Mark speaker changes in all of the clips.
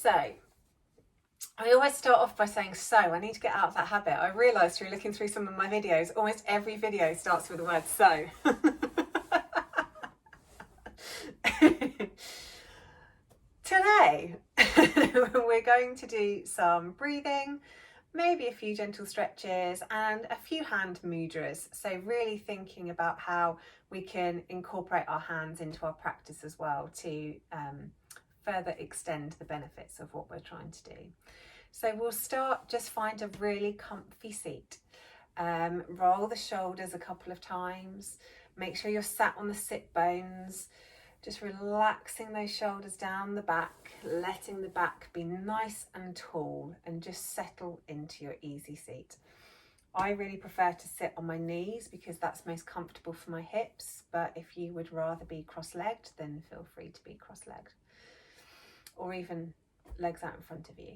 Speaker 1: So, I always start off by saying so. I need to get out of that habit. I realised through looking through some of my videos, almost every video starts with the word so. Today, we're going to do some breathing, maybe a few gentle stretches and a few hand mudras. So really thinking about how we can incorporate our hands into our practice as well to further extend the benefits of what we're trying to do. So we'll start, just find a really comfy seat. Roll the shoulders a couple of times. Make sure you're sat on the sit bones. Just relaxing those shoulders down the back, letting the back be nice and tall, and just settle into your easy seat. I really prefer to sit on my knees because that's most comfortable for my hips, but if you would rather be cross-legged, then feel free to be cross-legged, or even legs out in front of you.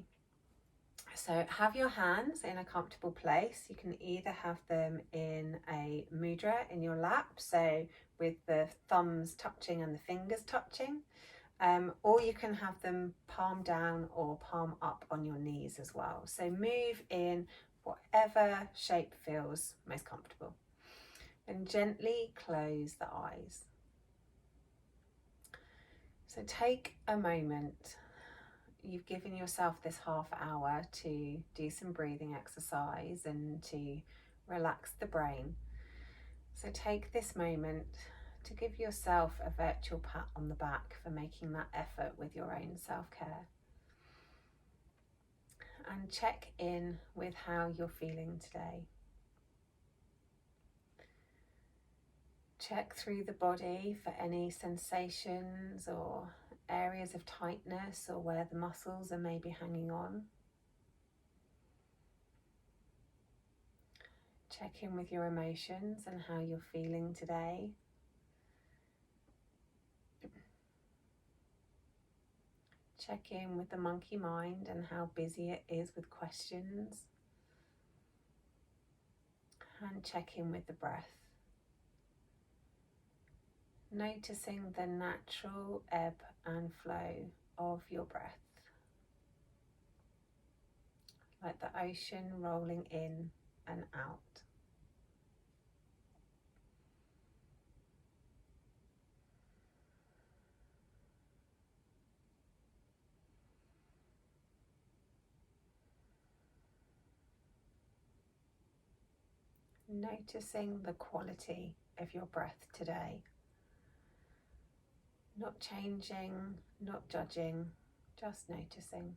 Speaker 1: So have your hands in a comfortable place. You can either have them in a mudra in your lap, so with the thumbs touching and the fingers touching, or you can have them palm down or palm up on your knees as well. So move in whatever shape feels most comfortable, and gently close the eyes. So take a moment. You've given yourself this half hour to do some breathing exercise and to relax the brain. So take this moment to give yourself a virtual pat on the back for making that effort with your own self-care. And check in with how you're feeling today. Check through the body for any sensations or areas of tightness or where the muscles are maybe hanging on. Check in with your emotions and how you're feeling today. Check in with the monkey mind and how busy it is with questions. And check in with the breath. Noticing the natural ebb and flow of your breath, like the ocean rolling in and out. Noticing the quality of your breath today. Not changing, not judging, just noticing.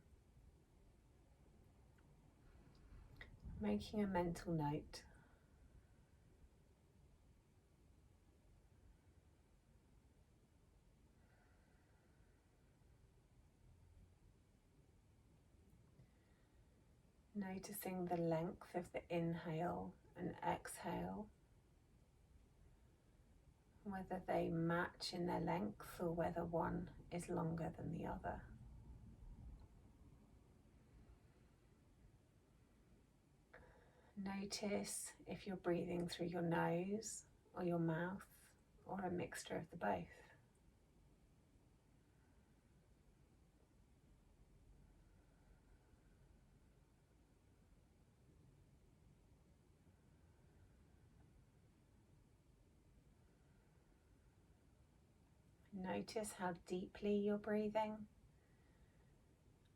Speaker 1: Making a mental note. Noticing the length of the inhale and exhale, whether they match in their length or whether one is longer than the other. Notice if you're breathing through your nose or your mouth or a mixture of the both. Notice how deeply you're breathing,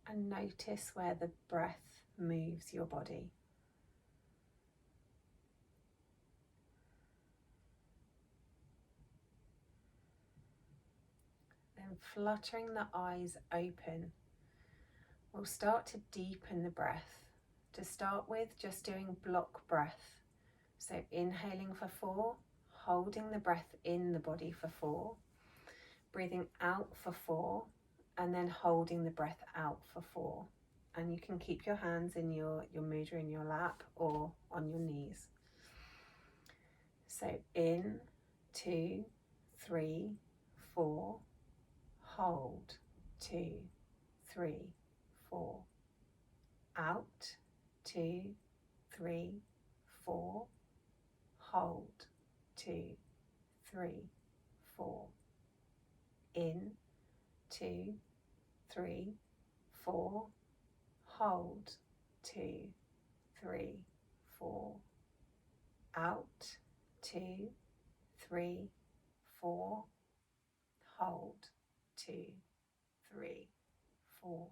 Speaker 1: and notice where the breath moves your body. Then fluttering the eyes open, we'll start to deepen the breath. To start with, just doing block breath. So inhaling for 4, holding the breath in the body for 4, breathing out for 4, and then holding the breath out for 4. And you can keep your hands in your mudra in your lap or on your knees. So in, 2, 3, 4, hold, 2, 3, 4, out, 2, 3, 4, hold, 2, 3, 4, in, 2, 3, 4, hold, 2, 3, 4, out, 2, 3, 4, hold, 2, 3, 4,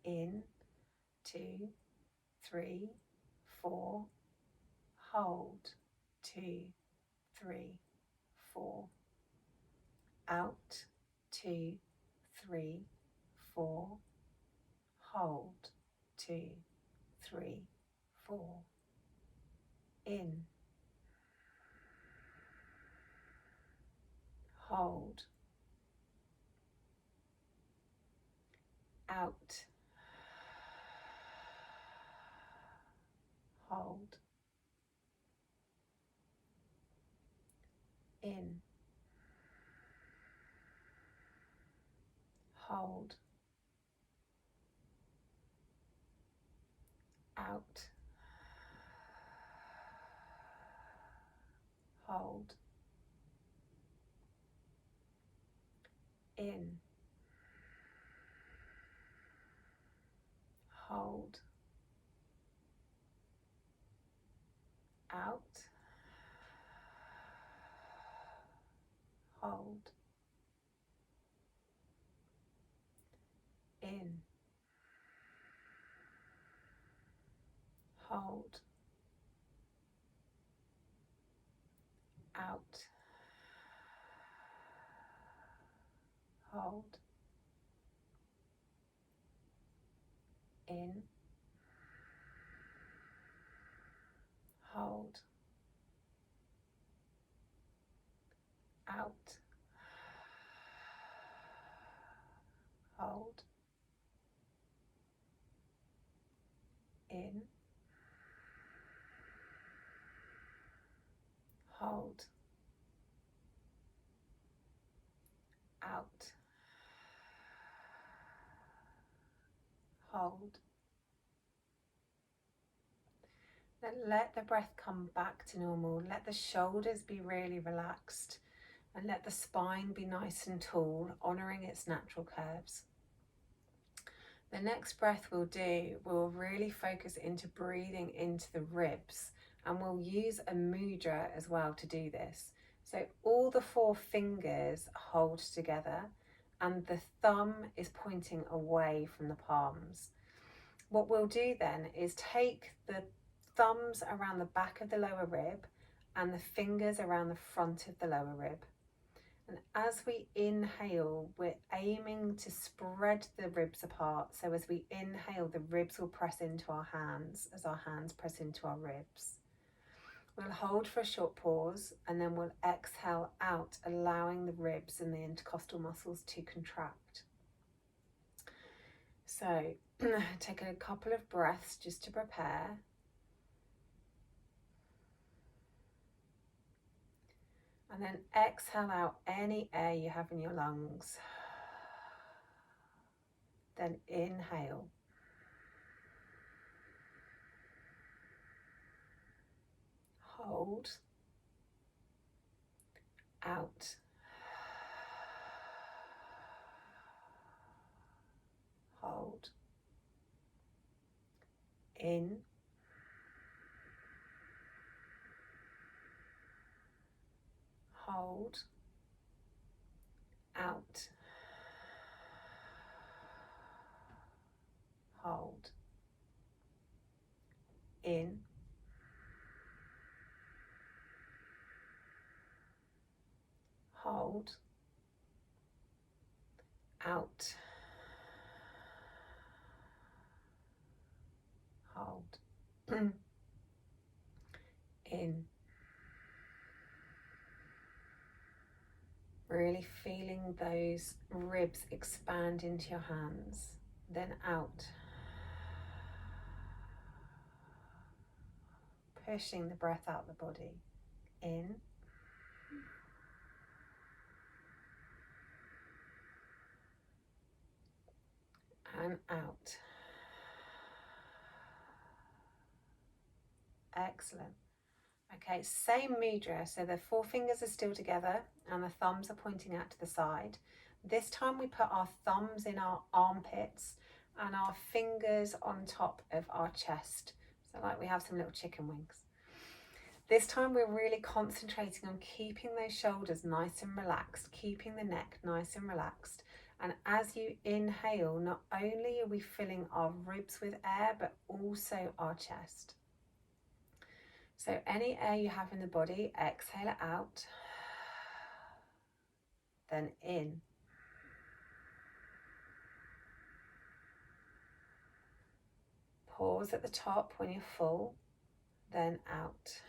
Speaker 1: in, 2, 3, 4, hold, 2, 3, 4, out, 2, 3, 4, hold, 2, 3, 4, in, hold, out, hold, in, hold, out, hold, in, hold, out, hold, in, hold, out, hold, in, hold, out, hold, in, hold, out, hold. Then let the breath come back to normal. Let the shoulders be really relaxed and let the spine be nice and tall, honouring its natural curves. The next breath we'll do, we'll really focus into breathing into the ribs, and we'll use a mudra as well to do this. So all the 4 fingers hold together and the thumb is pointing away from the palms. What we'll do then is take the thumbs around the back of the lower rib and the fingers around the front of the lower rib. And as we inhale, we're aiming to spread the ribs apart. So as we inhale, the ribs will press into our hands as our hands press into our ribs. We'll hold for a short pause and then we'll exhale out, allowing the ribs and the intercostal muscles to contract. So take a couple of breaths just to prepare. And then exhale out any air you have in your lungs. Then inhale. Hold. Out. Hold. In. Hold. Out. Hold. In. Hold. Out. Hold. In. Really feeling those ribs expand into your hands. Then out. Pushing the breath out the body. In. And out. Excellent. Okay, same mudra. So the 4 fingers are still together and the thumbs are pointing out to the side. This time we put our thumbs in our armpits and our fingers on top of our chest. So like we have some little chicken wings. This time we're really concentrating on keeping those shoulders nice and relaxed, keeping the neck nice and relaxed. And as you inhale, not only are we filling our ribs with air, but also our chest. So any air you have in the body, exhale it out, then in. Pause at the top when you're full, then out.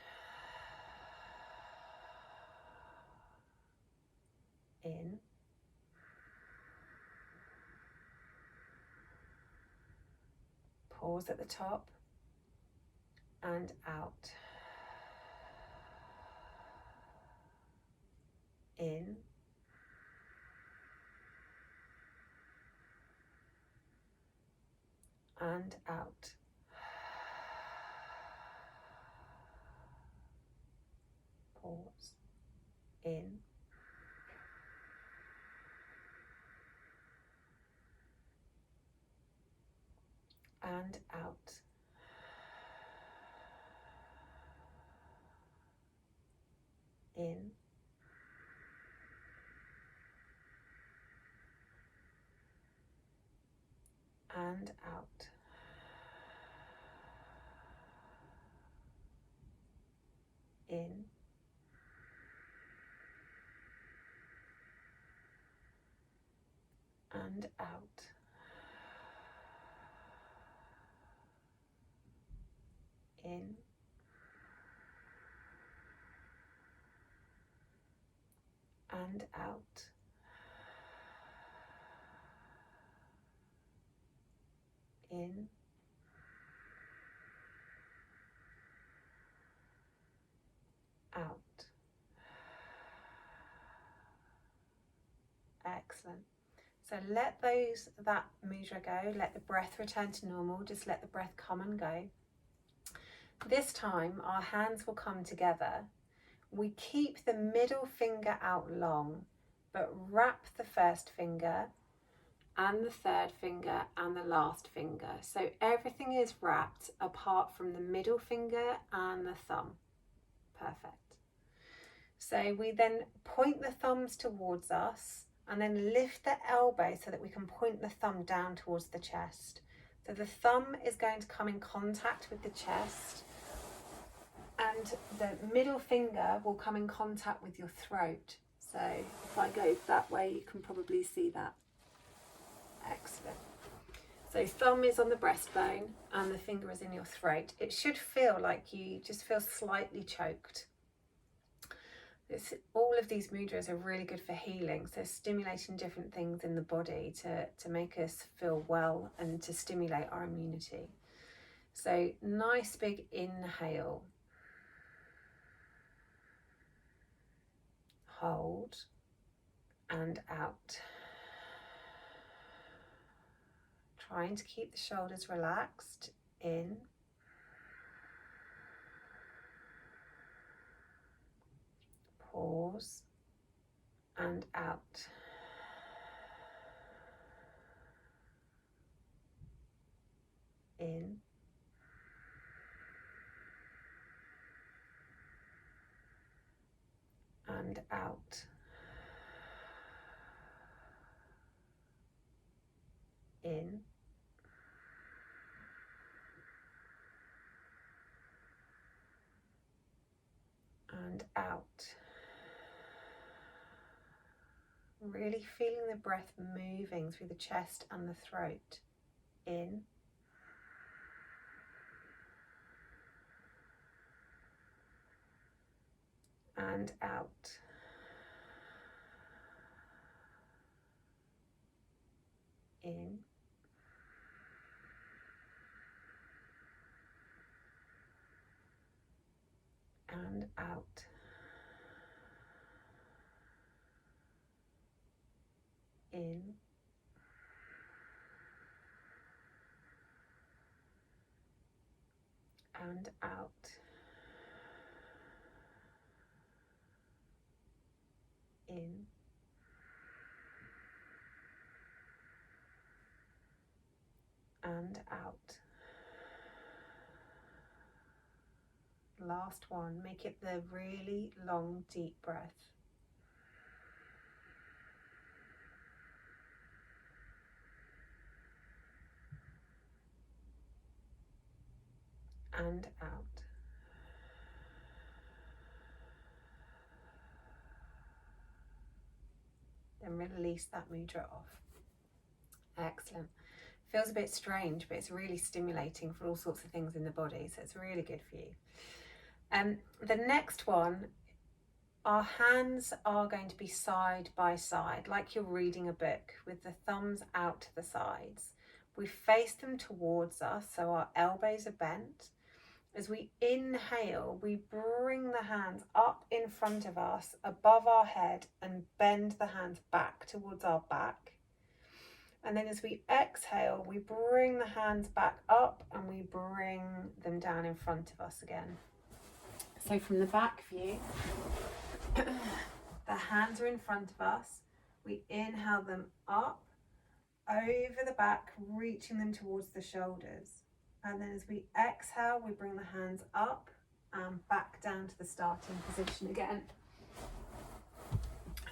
Speaker 1: In. Pause at the top and out. In. And out. Pause. In. And out. In. And out. In. And out. In. And out. In. Out. Excellent. So let that mudra go, let the breath return to normal, just let the breath come and go. This time our hands will come together. We keep the middle finger out long, but wrap the first finger and the third finger and the last finger. So everything is wrapped apart from the middle finger and the thumb. Perfect. So we then point the thumbs towards us and then lift the elbow so that we can point the thumb down towards the chest. So the thumb is going to come in contact with the chest and the middle finger will come in contact with your throat. So if I go that way, you can probably see that. Excellent. So thumb is on the breastbone and the finger is in your throat. It should feel like you just feel slightly choked. All of these mudras are really good for healing, so stimulating different things in the body to make us feel well and to stimulate our immunity. So nice big inhale. Hold and out. Trying to keep the shoulders relaxed. In. Pause and out. In. And out. In. And out. Really feeling the breath moving through the chest and the throat. In. And out. In. And out. In. And out. In. and out. Last one, make it the really long, deep breath. And out. Then release that mudra off. Excellent. Feels a bit strange, but it's really stimulating for all sorts of things in the body, so it's really good for you. The next one, our hands are going to be side by side, like you're reading a book, with the thumbs out to the sides. We face them towards us, so our elbows are bent. As we inhale, we bring the hands up in front of us, above our head, and bend the hands back towards our back. And then as we exhale, we bring the hands back up and we bring them down in front of us again. So from the back view, the hands are in front of us. We inhale them up, over the back, reaching them towards the shoulders. And then as we exhale, we bring the hands up and back down to the starting position again.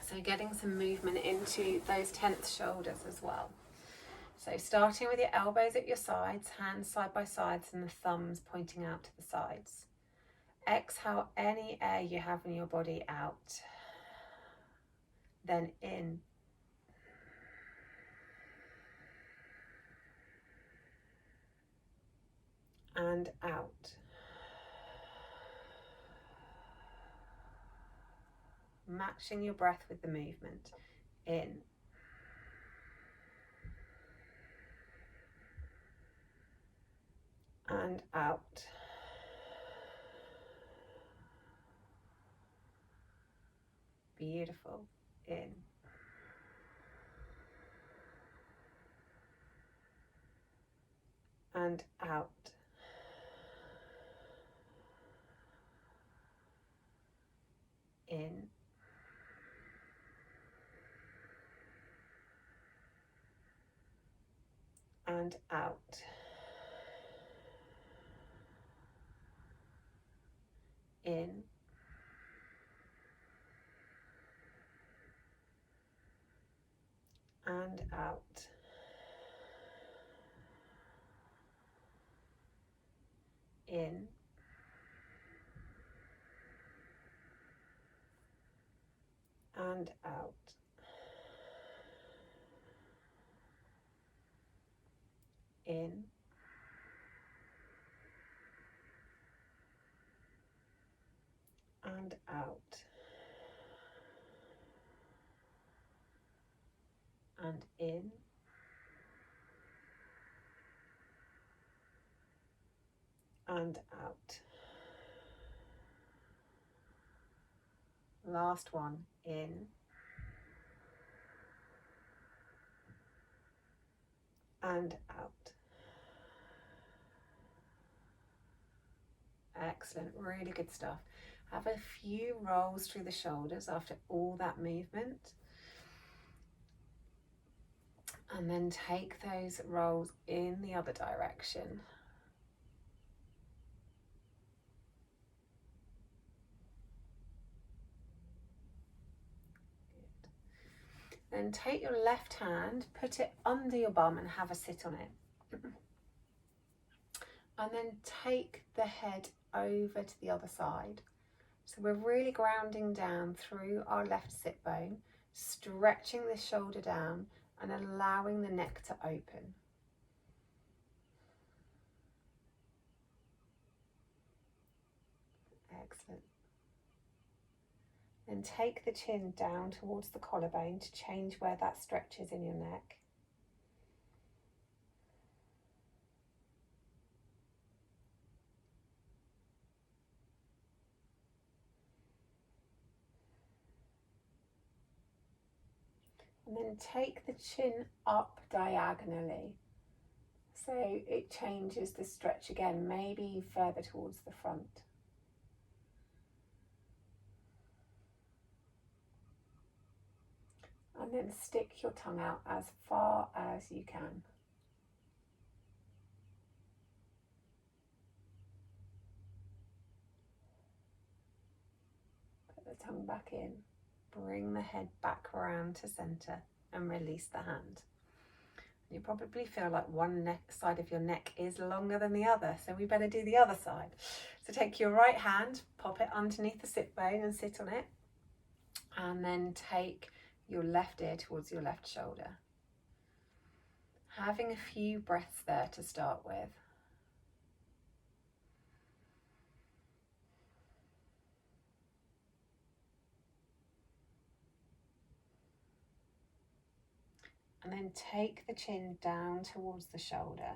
Speaker 1: So getting some movement into those 10th shoulders as well. So starting with your elbows at your sides, hands side by sides, and the thumbs pointing out to the sides. Exhale any air you have in your body out. Then in. And out. Matching your breath with the movement. In. And out. Beautiful. In. And out. In. And out. In. And out. In. And out. In. And out. And in. And out. Last one. In. And out. Excellent, really good stuff. Have a few rolls through the shoulders after all that movement. And then take those rolls in the other direction. Then take your left hand, put it under your bum and have a sit on it. And then take the head over to the other side. So we're really grounding down through our left sit bone, stretching the shoulder down and allowing the neck to open. Excellent. Then take the chin down towards the collarbone to change where that stretches in your neck. And then take the chin up diagonally. So it changes the stretch again, maybe further towards the front. And then stick your tongue out as far as you can. tongue back in. Bring the head back around to center and release the hand. You probably feel like one side of your neck is longer than the other, so we better do the other side. So take your right hand, pop it underneath the sit bone and sit on it, and then take your left ear towards your left shoulder. Having a few breaths there to start with. And then take the chin down towards the shoulder.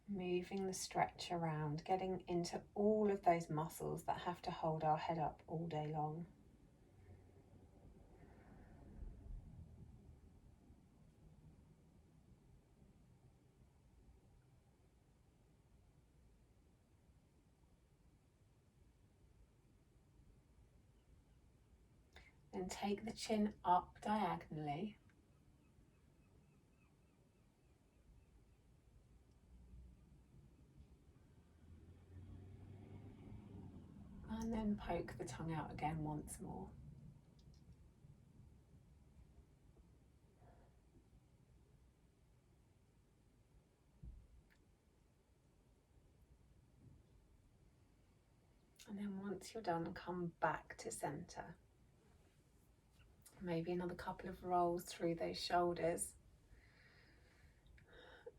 Speaker 1: Moving the stretch around, getting into all of those muscles that have to hold our head up all day long. Then take the chin up diagonally. And then poke the tongue out again once more. And then once you're done, come back to center. Maybe another couple of rolls through those shoulders.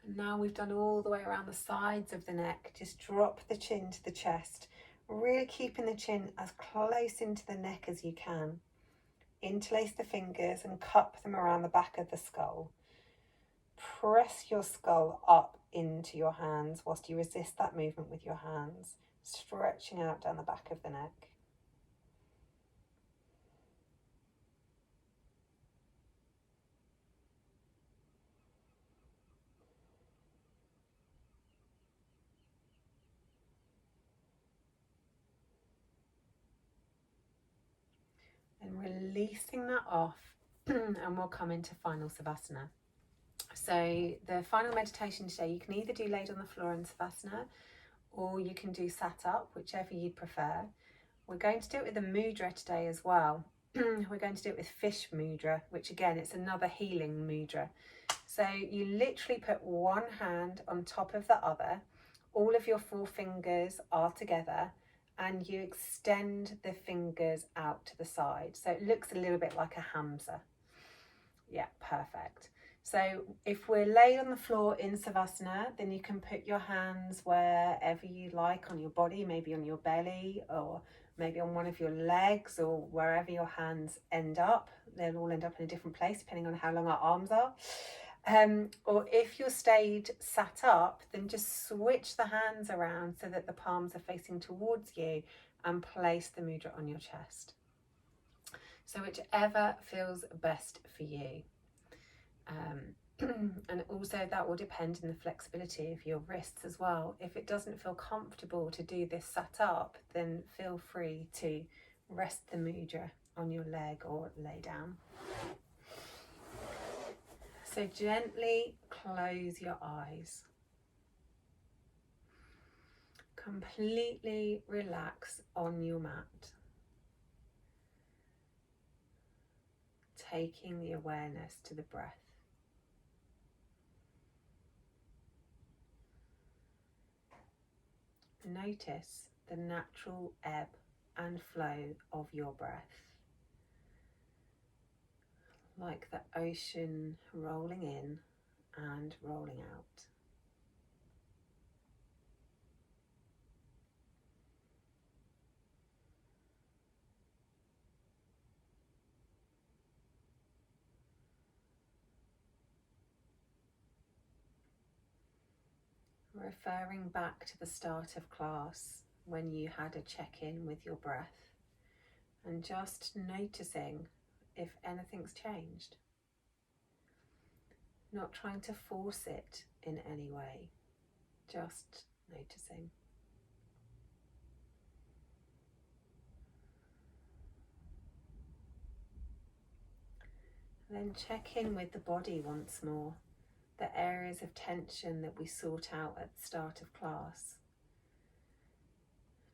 Speaker 1: And now we've done all the way around the sides of the neck. Just drop the chin to the chest, really keeping the chin as close into the neck as you can. Interlace the fingers and cup them around the back of the skull. Press your skull up into your hands whilst you resist that movement with your hands, stretching out down the back of the neck. And releasing that off, and we'll come into final Savasana. So the final meditation today, you can either do laid on the floor in Savasana, or you can do sat up, whichever you'd prefer. We're going to do it with a mudra today as well. We're going to do it with fish mudra, which again, it's another healing mudra. So you literally put one hand on top of the other, all of your 4 fingers are together, and you extend the fingers out to the side. So it looks a little bit like a hamza. Yeah, perfect. So if we're laid on the floor in Savasana, then you can put your hands wherever you like on your body, maybe on your belly or maybe on one of your legs or wherever your hands end up. They'll all end up in a different place depending on how long our arms are. Or if you're stayed sat up, then just switch the hands around so that the palms are facing towards you and place the mudra on your chest. So whichever feels best for you. And also that will depend on the flexibility of your wrists as well. If it doesn't feel comfortable to do this sat up, then feel free to rest the mudra on your leg or lay down. So gently close your eyes. Completely relax on your mat. Taking the awareness to the breath. Notice the natural ebb and flow of your breath. Like the ocean rolling in and rolling out. Referring back to the start of class when you had a check-in with your breath and just noticing if anything's changed. Not trying to force it in any way, just noticing. Then check in with the body once more, the areas of tension that we sought out at the start of class.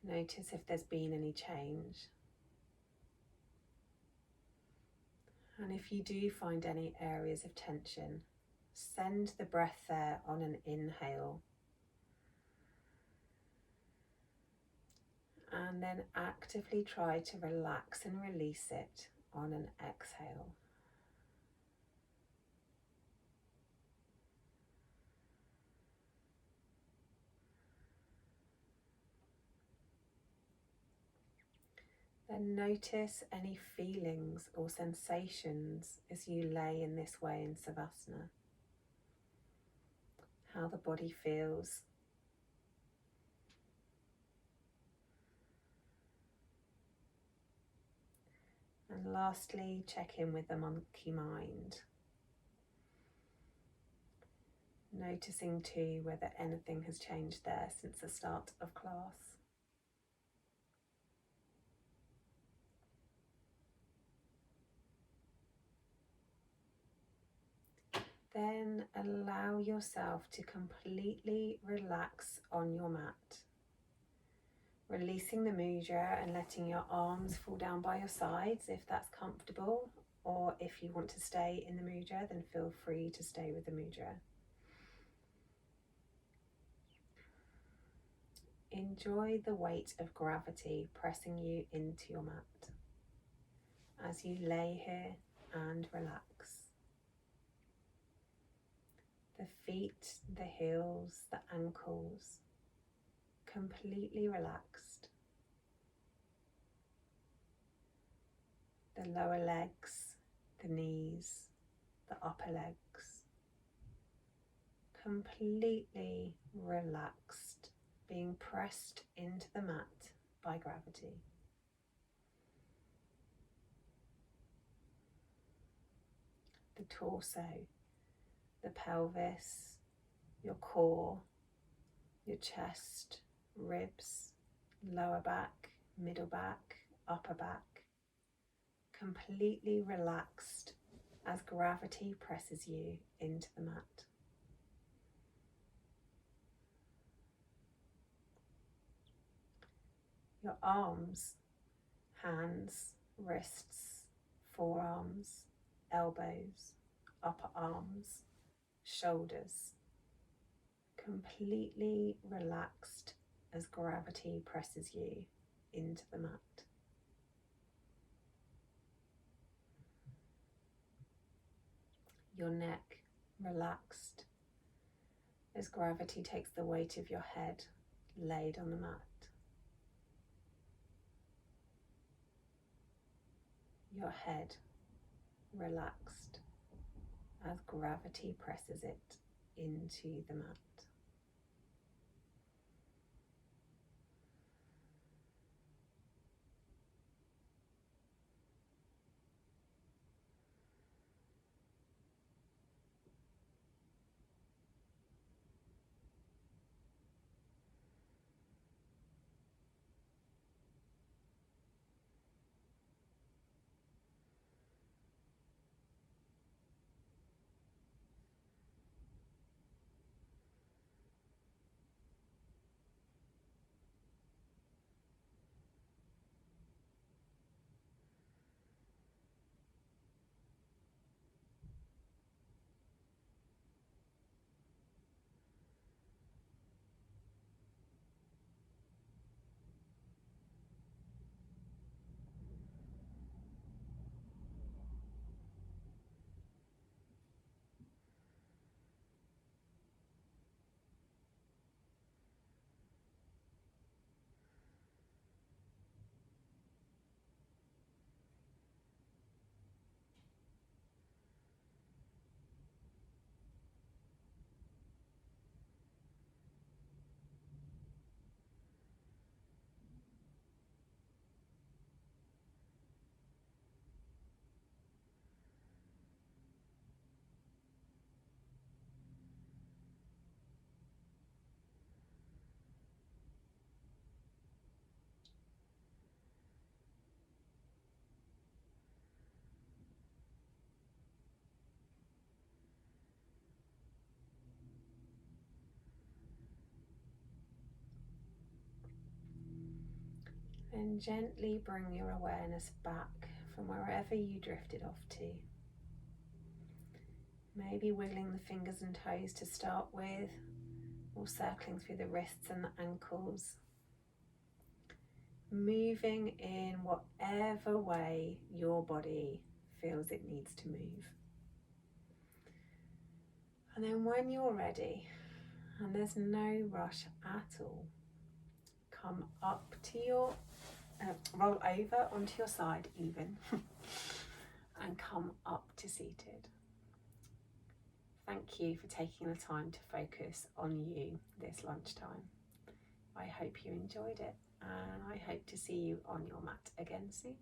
Speaker 1: Notice if there's been any change. And if you do find any areas of tension, send the breath there on an inhale. And then actively try to relax and release it on an exhale. Then notice any feelings or sensations as you lay in this way in Savasana. How the body feels. And lastly, check in with the monkey mind. Noticing too whether anything has changed there since the start of class. Then allow yourself to completely relax on your mat. Releasing the mudra and letting your arms fall down by your sides if that's comfortable, or if you want to stay in the mudra, then feel free to stay with the mudra. Enjoy the weight of gravity pressing you into your mat as you lay here and relax. The feet, the heels, the ankles, completely relaxed. The lower legs, the knees, the upper legs, completely relaxed, being pressed into the mat by gravity. The torso, the pelvis, your core, your chest, ribs, lower back, middle back, upper back, completely relaxed as gravity presses you into the mat. Your arms, hands, wrists, forearms, elbows, upper arms, shoulders, completely relaxed as gravity presses you into the mat. Your neck relaxed as gravity takes the weight of your head laid on the mat. Your head relaxed as gravity presses it into the mat. then gently bring your awareness back from wherever you drifted off to. Maybe wiggling the fingers and toes to start with, or circling through the wrists and the ankles. Moving in whatever way your body feels it needs to move. And then when you're ready, and there's no rush at all, come up to your, roll over onto your side even, and come up to seated. Thank you for taking the time to focus on you this lunchtime. I hope you enjoyed it, and I hope to see you on your mat again soon.